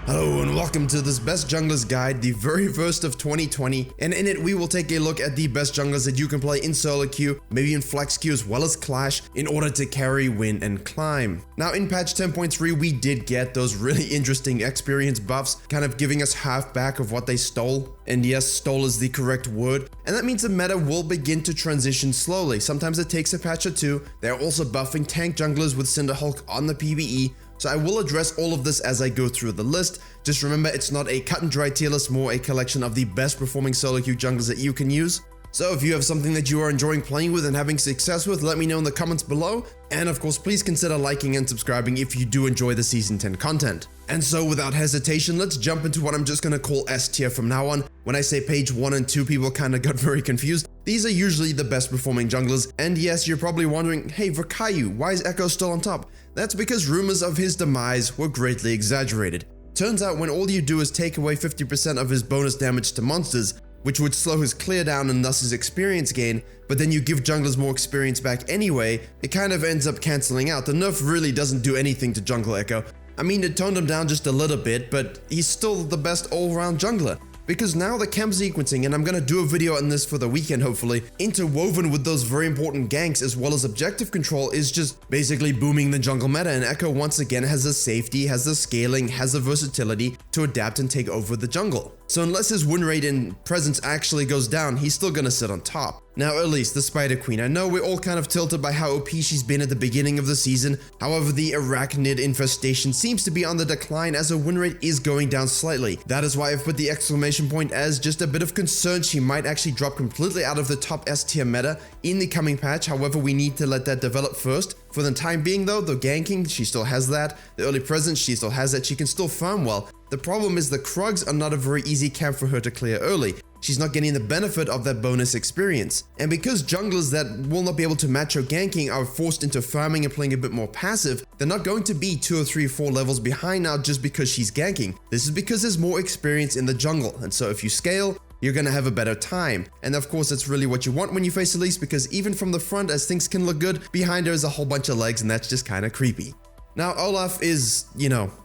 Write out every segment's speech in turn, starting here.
Hello and welcome to this Best Junglers Guide, the very first of 2020, and in it we will take a look at the best junglers that you can play in solo queue, maybe in flex queue as well as clash, in order to carry, win, and climb. Now in patch 10.3 we did get those really interesting experience buffs, kind of giving us half back of what they stole, and yes, stole is the correct word, and that means the meta will begin to transition slowly. Sometimes it takes a patch or two. They're also buffing tank junglers with Cinderhulk on the PvE, so I will address all of this as I go through the list. Just remember, it's not a cut and dry tier list, more a collection of the best performing solo queue junglers that you can use. So if you have something that you are enjoying playing with and having success with, let me know in the comments below. And of course, please consider liking and subscribing if you do enjoy the Season 10 content. And so without hesitation, let's jump into what I'm just gonna call S tier from now on. When I say page 1 and 2, people kinda got very confused. These are usually the best performing junglers. And yes, you're probably wondering, hey Virkayu, why is Ekko still on top? That's because rumors of his demise were greatly exaggerated. Turns out when all you do is take away 50% of his bonus damage to monsters, which would slow his clear down and thus his experience gain, but then you give junglers more experience back anyway, it kind of ends up cancelling out. The nerf really doesn't do anything to jungle Ekko. I mean, it toned him down just a little bit, but he's still the best all-round jungler. Because now the camp sequencing, and I'm gonna do a video on this for the weekend hopefully, interwoven with those very important ganks as well as objective control, is just basically booming the jungle meta, and Ekko once again has the safety, has the scaling, has the versatility to adapt and take over the jungle. So unless his win rate and presence actually goes down, he's still gonna sit on top. Now Elise, the Spider Queen, I know we're all kind of tilted by how OP she's been at the beginning of the season. However, the arachnid infestation seems to be on the decline as her win rate is going down slightly. That is why I've put the exclamation point as just a bit of concern she might actually drop completely out of the top S tier meta in the coming patch. However, we need to let that develop first. For the time being though, the ganking, she still has that. The early presence, she still has that. She can still farm well. The problem is the Krugs are not a very easy camp for her to clear early. She's not getting the benefit of that bonus experience. And because junglers that will not be able to match her ganking are forced into farming and playing a bit more passive, they're not going to be 2 or 3 or 4 levels behind now just because she's ganking. This is because there's more experience in the jungle, and so if you scale, you're gonna have a better time. And of course, that's really what you want when you face Elise, because even from the front, as things can look good, behind her is a whole bunch of legs, and that's just kinda creepy. Now Olaf is,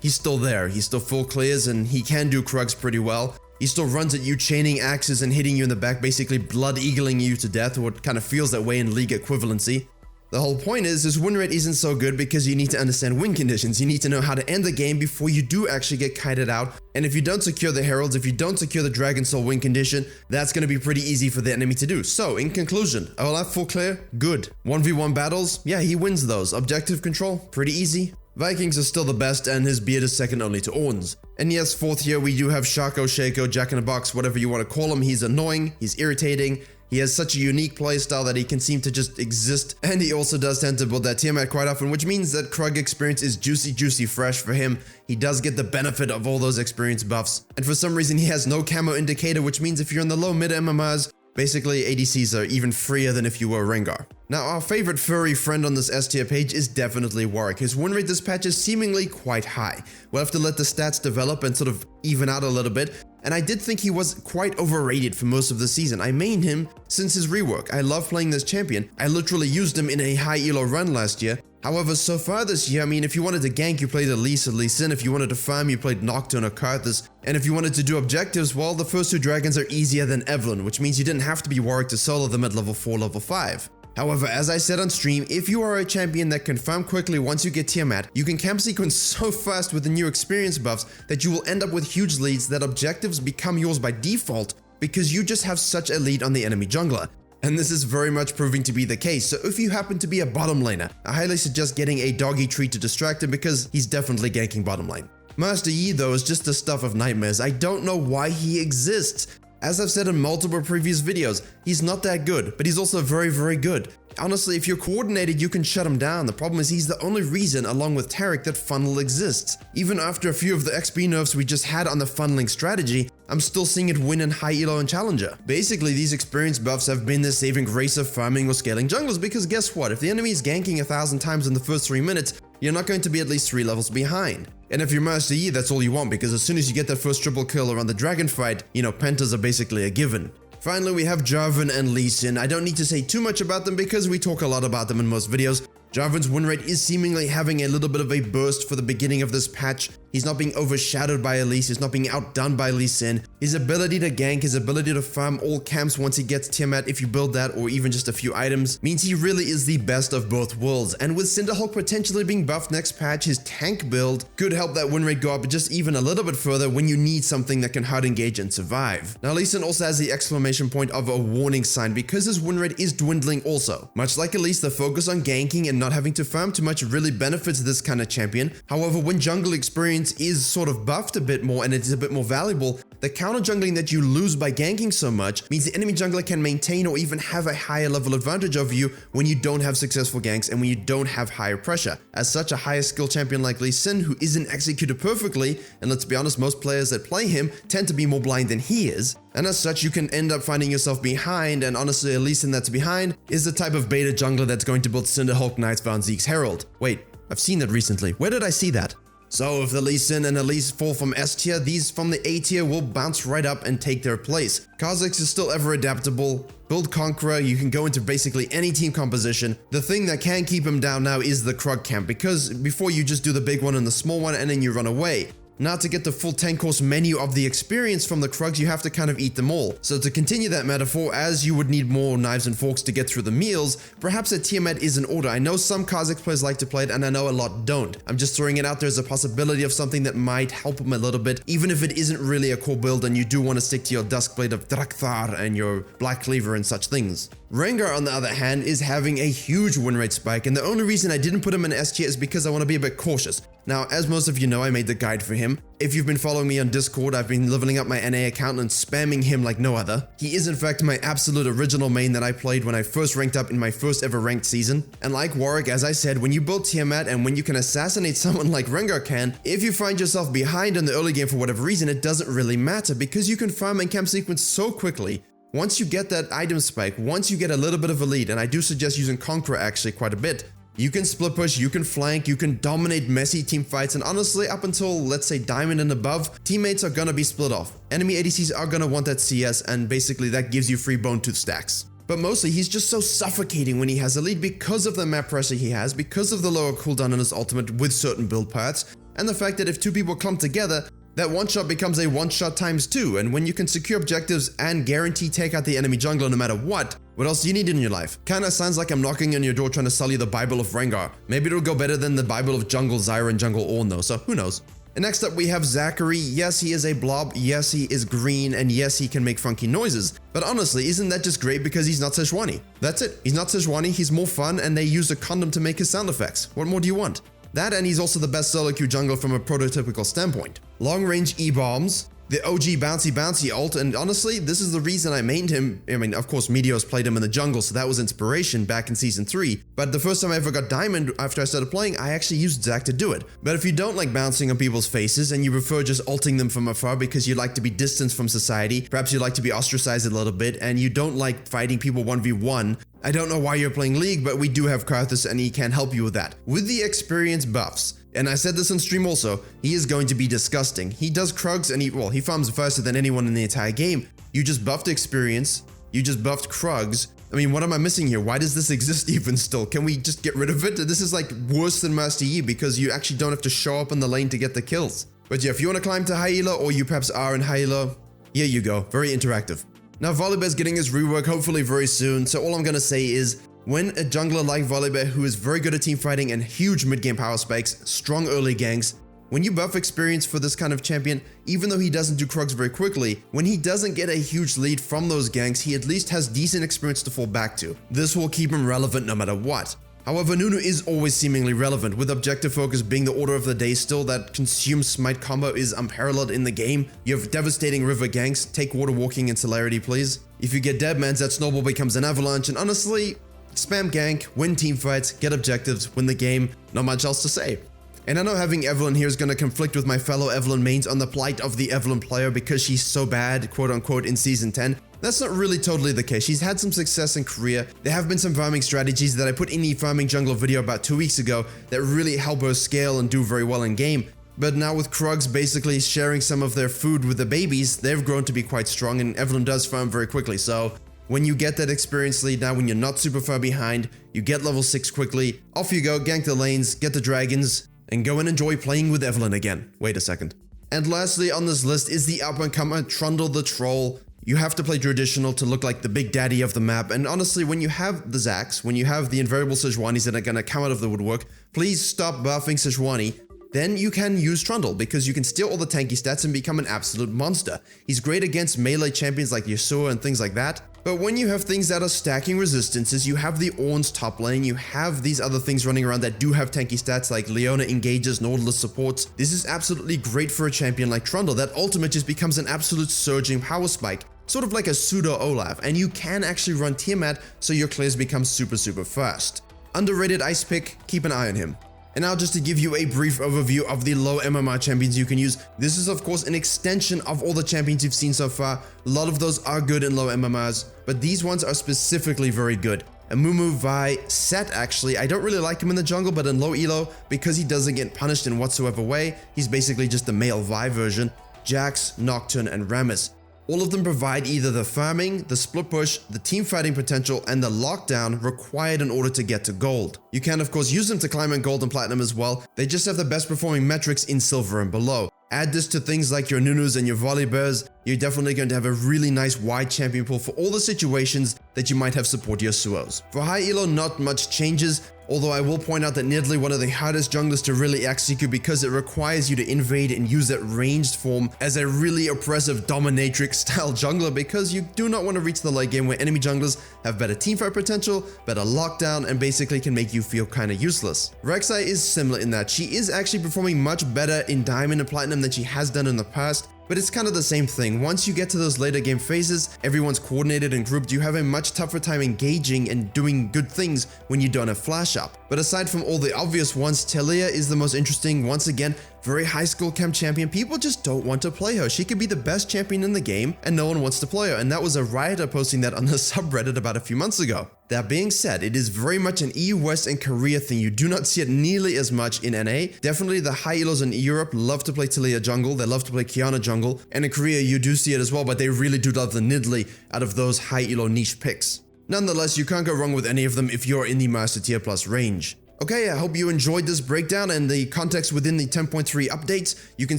he's still there. He's still full clears and he can do Krugs pretty well. He still runs at you, chaining axes and hitting you in the back, basically blood eagling you to death, or it kind of feels that way in league equivalency. The whole point is, his win rate isn't so good because you need to understand win conditions. You need to know how to end the game before you do actually get kited out. And if you don't secure the heralds, if you don't secure the Dragon Soul win condition, that's going to be pretty easy for the enemy to do. So, in conclusion, Olaf full clear? Good. 1v1 battles? Yeah, he wins those. Objective control? Pretty easy. Vikings are still the best, and his beard is second only to Ornn's. And yes, fourth here we do have Shaco, Shaco, Jack in a Box, whatever you want to call him. He's annoying, he's irritating, he has such a unique playstyle that he can seem to just exist, and he also does tend to build that Tiamat quite often, which means that Krug experience is juicy fresh for him. He does get the benefit of all those experience buffs, and for some reason he has no camo indicator, which means if you're in the low mid MMRs, basically ADCs are even freer than if you were Rengar. Now our favorite furry friend on this S tier page is definitely Warwick. His win rate this patch is seemingly quite high. We'll have to let the stats develop and sort of even out a little bit. And I did think he was quite overrated for most of the season. I mained him since his rework. I love playing this champion. I literally used him in a high elo run last year. However, so far this year, I mean, if you wanted to gank, you played Elise or Lee Sin. If you wanted to farm, you played Nocturne or Karthus. And if you wanted to do objectives, well, the first 2 dragons are easier than Evelyn, which means you didn't have to be Warwick to solo them at level 4, level 5. However, as I said on stream, if you are a champion that can farm quickly once you get Tiamat, you can camp sequence so fast with the new experience buffs that you will end up with huge leads that objectives become yours by default because you just have such a lead on the enemy jungler. And this is very much proving to be the case, so if you happen to be a bottom laner, I highly suggest getting a doggy tree to distract him because he's definitely ganking bottom lane. Master Yi though is just the stuff of nightmares. I don't know why he exists. As I've said in multiple previous videos, he's not that good, but he's also very good. Honestly, if you're coordinated, you can shut him down. The problem is he's the only reason, along with Taric, that funnel exists. Even after a few of the XP nerfs we just had on the funneling strategy, I'm still seeing it win in high elo and challenger. Basically, these experience buffs have been the saving grace of farming or scaling junglers, because guess what? If the enemy is ganking 1,000 times in the first 3 minutes, you're not going to be at least 3 levels behind. And if you're Master Yi, that's all you want, because as soon as you get that first triple kill around the dragon fight, pentas are basically a given. Finally, we have Jarvan and Lee Sin. I don't need to say too much about them because we talk a lot about them in most videos. Jarvan's win rate is seemingly having a little bit of a burst for the beginning of this patch. He's not being overshadowed by Elise, he's not being outdone by Lee Sin. His ability to gank, his ability to farm all camps once he gets Tiamat, if you build that, or even just a few items, means he really is the best of both worlds. And with Cinderhulk potentially being buffed next patch, his tank build could help that win rate go up just even a little bit further when you need something that can hard engage and survive. Now Lee Sin also has the exclamation point of a warning sign because his win rate is dwindling also. Much like Elise, the focus on ganking and not having to farm too much really benefits this kind of champion. However, when jungle experience is sort of buffed a bit more and it's a bit more valuable, the counter jungling that you lose by ganking so much means the enemy jungler can maintain or even have a higher level advantage of you when you don't have successful ganks and when you don't have higher pressure. As such, a higher skill champion like Lee Sin, who isn't executed perfectly, and let's be honest, most players that play him tend to be more blind than he is, and as such you can end up finding yourself behind, and honestly a Lee Sin that's behind is the type of beta jungler that's going to build Cinderhulk Knights Van Zeke's Herald. Wait, I've seen that recently. Where did I see that? So if the Lee Sin and Elise fall from S tier, these from the A tier will bounce right up and take their place. Kha'Zix is still ever adaptable. Build Conqueror, you can go into basically any team composition. The thing that can keep him down now is the Krug camp, because before you just do the big one and the small one and then you run away. Now to get the full 10 course menu of the experience from the Krugs, you have to kind of eat them all. So to continue that metaphor, as you would need more knives and forks to get through the meals, perhaps a Tiamat is in order. I know some Kha'Zix players like to play it and I know a lot don't. I'm just throwing it out there as a possibility of something that might help them a little bit, even if it isn't really a core build and you do want to stick to your Duskblade of Drakthar and your Black Cleaver and such things. Rengar, on the other hand, is having a huge win rate spike, and the only reason I didn't put him in S tier is because I want to be a bit cautious. Now, as most of you know, I made the guide for him. If you've been following me on Discord, I've been leveling up my NA account and spamming him like no other. He is in fact my absolute original main that I played when I first ranked up in my first ever ranked season. And like Warwick, as I said, when you build Tiamat and when you can assassinate someone like Rengar can, if you find yourself behind in the early game for whatever reason, it doesn't really matter because you can farm and camp sequence so quickly. Once you get that item spike, once you get a little bit of a lead, and I do suggest using Conqueror actually quite a bit, you can split push, you can flank, you can dominate messy team fights, and honestly, up until, let's say, Diamond and above, teammates are gonna be split off. Enemy ADCs are gonna want that CS, and basically that gives you free bone tooth stacks. But mostly, he's just so suffocating when he has a lead because of the map pressure he has, because of the lower cooldown on his ultimate with certain build paths, and the fact that if two people clump together, that one shot becomes a one shot times two, and when you can secure objectives and guarantee take out the enemy jungler no matter what else do you need in your life? Kinda sounds like I'm knocking on your door trying to sell you the Bible of Rengar. Maybe it'll go better than the Bible of Jungle Zyra and Jungle Ornn though, so who knows. And next up we have Zachary. Yes, he is a blob, yes he is green, and yes he can make funky noises. But honestly, isn't that just great because he's not Sejuani? That's it, he's not Sejuani, he's more fun, and they used a condom to make his sound effects. What more do you want? That, and he's also the best solo queue jungler from a prototypical standpoint. Long range E-bombs, the OG bouncy ult, and honestly, this is the reason I mained him. I mean, of course, Meteos played him in the jungle, so that was inspiration back in Season 3. But the first time I ever got Diamond after I started playing, I actually used Zac to do it. But if you don't like bouncing on people's faces, and you prefer just ulting them from afar because you like to be distanced from society, perhaps you like to be ostracized a little bit, and you don't like fighting people 1v1, I don't know why you're playing League, but we do have Karthus and he can help you with that. With the experience buffs, and I said this on stream also, he is going to be disgusting. He does Krugs and he farms faster than anyone in the entire game. You just buffed experience, you just buffed Krugs. I mean, what am I missing here? Why does this exist even still? Can we just get rid of it? This is like worse than Master Yi because you actually don't have to show up in the lane to get the kills. But yeah, if you want to climb to high elo, or you perhaps are in high elo, here you go, very interactive. Now Volibear's getting his rework hopefully very soon, so all I'm gonna say is, when a jungler like Volibear, who is very good at team fighting and huge mid-game power spikes, strong early ganks, when you buff experience for this kind of champion, even though he doesn't do Krugs very quickly, when he doesn't get a huge lead from those ganks, he at least has decent experience to fall back to. This will keep him relevant no matter what. However, Nunu is always seemingly relevant, with objective focus being the order of the day still. That consume smite combo is unparalleled in the game. You have devastating river ganks, take water walking and celerity please. If you get deadmans, that snowball becomes an avalanche, and honestly, spam gank, win team fights, get objectives, win the game, not much else to say. And I know having Evelynn here is going to conflict with my fellow Evelynn mains on the plight of the Evelynn player because she's so bad, quote unquote, in Season 10. That's not really totally the case. She's had some success in Korea. There have been some farming strategies that I put in the farming jungler video about 2 weeks ago that really help her scale and do very well in game. But now with Krugs basically sharing some of their food with the babies, they've grown to be quite strong, and Evelynn does farm very quickly, so When you get that experience lead now, when you're not super far behind, you get level 6 quickly, off you go, gank the lanes, get the dragons, and go and enjoy playing with Evelynn again. Wait a second. And lastly on this list is the up-and-comer Trundle the Troll. You have to play traditional to look like the big daddy of the map, and honestly, when you have the Zacs, when you have the invariable Sejuanis that are gonna come out of the woodwork, please stop buffing Sejuani. Then you can use Trundle, because you can steal all the tanky stats and become an absolute monster. He's great against melee champions like Yasuo and things like that. But when you have things that are stacking resistances, you have the Ornn's top lane, you have these other things running around that do have tanky stats like Leona engages, Nautilus supports. This is absolutely great for a champion like Trundle. That ultimate just becomes an absolute surging power spike. Sort of like a pseudo Olaf, and you can actually run Tiamat so your clears become super fast. Underrated ice pick, keep an eye on him. And now just to give you a brief overview of the low MMR champions you can use, this is of course an extension of all the champions you've seen so far. A lot of those are good in low MMRs, but these ones are specifically very good. Amumu, Vi, Set actually, I don't really like him in the jungle, but in low elo, because he doesn't get punished in whatsoever way, he's basically just the male Vi version. Jax, Nocturne, and Rammus. All of them provide either the farming, the split push, the team fighting potential, and the lockdown required in order to get to gold. You can of course use them to climb in gold and platinum as well, they just have the best performing metrics in silver and below. Add this to things like your Nunus and your Volibears, you're definitely going to have a really nice wide champion pool for all the situations that you might have support your Yasuos. For high elo, not much changes, although I will point out that Nidalee one of the hardest junglers to really execute because it requires you to invade and use that ranged form as a really oppressive dominatrix style jungler, because you do not want to reach the late game where enemy junglers have better teamfight potential, better lockdown, and basically can make you feel kinda useless. Rek'Sai is similar in that she is actually performing much better in Diamond and Platinum than she has done in the past, but it's kind of the same thing. Once you get to those later game phases, everyone's coordinated and grouped, you have a much tougher time engaging and doing good things when you don't have flash up. But aside from all the obvious ones, Taliyah is the most interesting. Once again, very high skill camp champion. People just don't want to play her. She could be the best champion in the game and no one wants to play her, and that was a rioter posting that on the subreddit about a few months ago. That being said, it is very much an EU West and Korea thing. You do not see it nearly as much in NA. Definitely the high elos in Europe love to play Taliyah jungle, they love to play Qiyana jungle, and in Korea you do see it as well, but they really do love the Nidalee out of those high elo niche picks. Nonetheless, you can't go wrong with any of them if you're in the Master Tier Plus range. Okay, I hope you enjoyed this breakdown and the context within the 10.3 updates. You can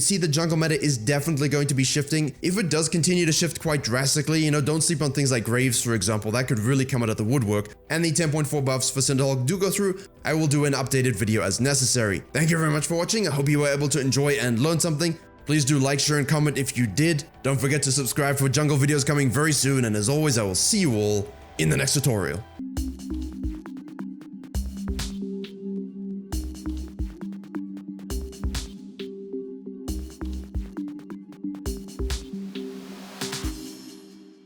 see the jungle meta is definitely going to be shifting. If it does continue to shift quite drastically, don't sleep on things like Graves, for example. That could really come out of the woodwork. And the 10.4 buffs for Cinderhulk do go through. I will do an updated video as necessary. Thank you very much for watching. I hope you were able to enjoy and learn something. Please do like, share, and comment if you did. Don't forget to subscribe for jungle videos coming very soon. And as always, I will see you all in the next tutorial.